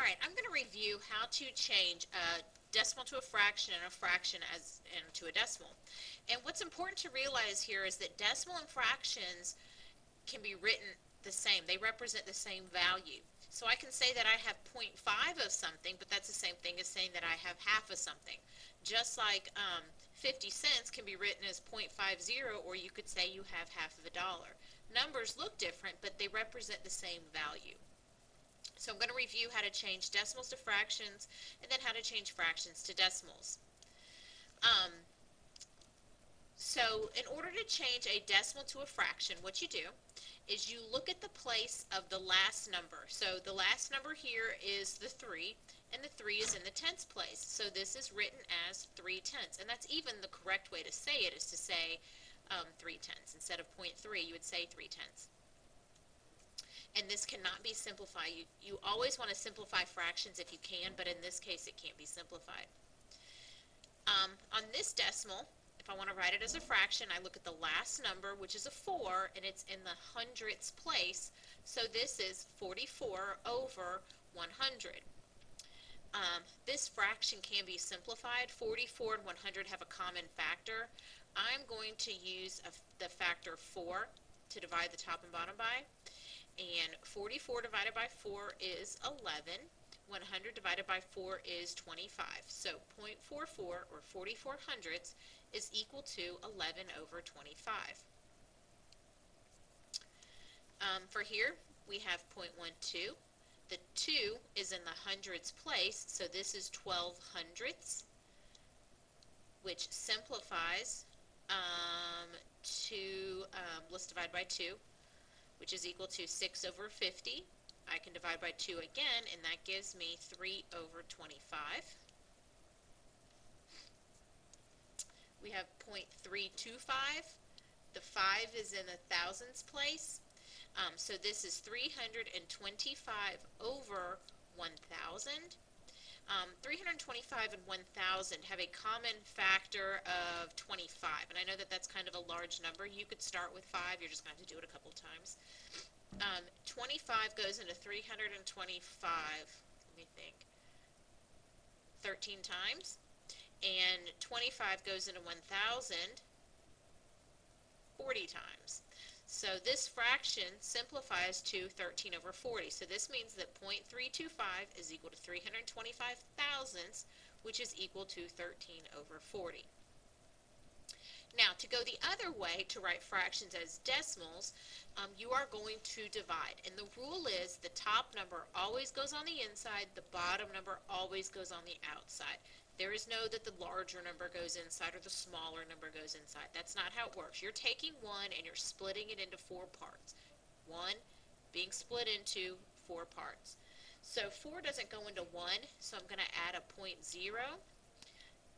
Alright, I'm going to review how to change a decimal to a fraction and a fraction into a decimal. And what's important to realize here is that decimal and fractions can be written the same. They represent the same value. So I can say that I have 0.5 of something, but that's the same thing as saying that I have half of something. Just like 50 cents can be written as 0.50, or you could say you have half of a dollar. Numbers look different, but they represent the same value. So I'm going to review how to change decimals to fractions and then how to change fractions to decimals. So in order to change a decimal to a fraction, what you do is you look at the place of the last number. So the last number here is the 3, and the 3 is in the tens place. So this is written as 3/10, and that's even the correct way to say it, is to say 3/10. Instead of 0.3, you would say 3/10. And this cannot be simplified. You always want to simplify fractions if you can, but in this case it can't be simplified. On this decimal, if I want to write it as a fraction, I look at the last number, which is a 4, and it's in the hundredths place. So this is 44 over 100. This fraction can be simplified. 44 and 100 have a common factor. I'm going to use the factor 4 to divide the top and bottom by. And 44 divided by 4 is 11. 100 divided by 4 is 25. So 0.44, or 44 hundredths, is equal to 11 over 25. For here, we have 0.12. The 2 is in the hundredths place, so this is 12 hundredths, which simplifies let's divide by 2, which is equal to 6 over 50. I can divide by 2 again, and that gives me 3 over 25. We have 0.325. The 5 is in the thousandths place. So this is 325 over 1,000. 325 and 1,000 have a common factor of 25. And I know that that's kind of a large number. You could start with 5. You're just going to have to do it a couple times. 25 goes into 325, let me think, 13 times. And 25 goes into 1,000 40 times. So this fraction simplifies to 13 over 40. So this means that 0.325 is equal to 325 thousandths, which is equal to 13 over 40. Now, to go the other way to write fractions as decimals, you are going to divide. And the rule is the top number always goes on the inside, the bottom number always goes on the outside. There is no that the larger number goes inside or the smaller number goes inside. That's not how it works. You're taking 1 and you're splitting it into 4 parts. 1 being split into 4 parts. So 4 doesn't go into 1, so I'm going to add a 0.0,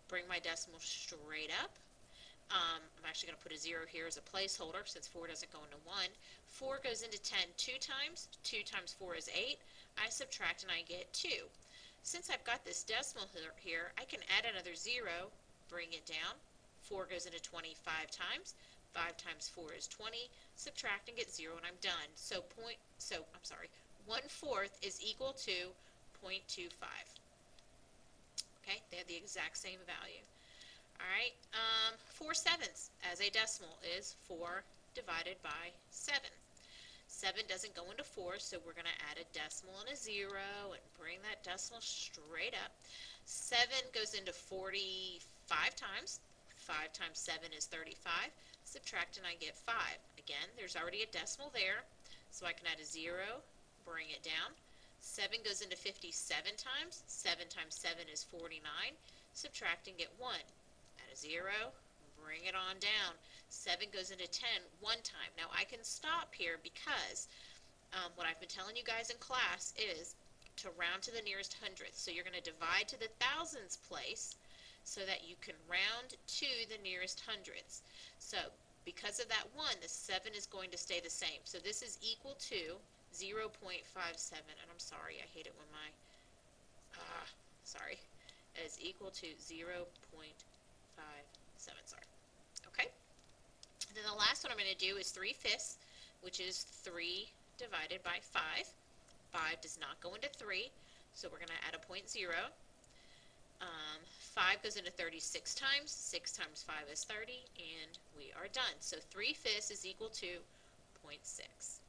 bring my decimal straight up. I'm actually going to put a 0 here as a placeholder since 4 doesn't go into 1. 4 goes into 10 2 times. 2 times 4 is 8. I subtract and I get 2. Since I've got this decimal here, I can add another 0, bring it down. 4 goes into 25 times. 5 times 4 is 20. Subtract and get 0, and I'm done. So 1/4 is equal to 0.25. Okay, they have the exact same value. Alright, 4/7 as a decimal is 4 divided by 7. 7 doesn't go into 4, so we're going to add a decimal and a 0 and bring that decimal straight up. 7 goes into 45 times. 5 times 7 is 35. Subtract and I get 5. Again, there's already a decimal there, so I can add a 0, bring it down. 7 goes into 57 times. 7 times 7 is 49. Subtract and get 1. Add a 0, bring it on down. 7 goes into 10 one time. Now I can stop here because what I've been telling you guys in class is to round to the nearest hundredth. So you're going to divide to the thousandths place so that you can round to the nearest hundredths. So because of that 1, the 7 is going to stay the same. So this is equal to 0.57, and I'm sorry, I hate it when my, it is equal to 0.57, sorry. Okay? And then the last one I'm going to do is 3/5, which is 3 divided by 5. 5 does not go into 3, So we're going to add a 0.0. 5 goes into 36 times. 6 times 5 is 30, and we are done. So 3/5 is equal to 0.6.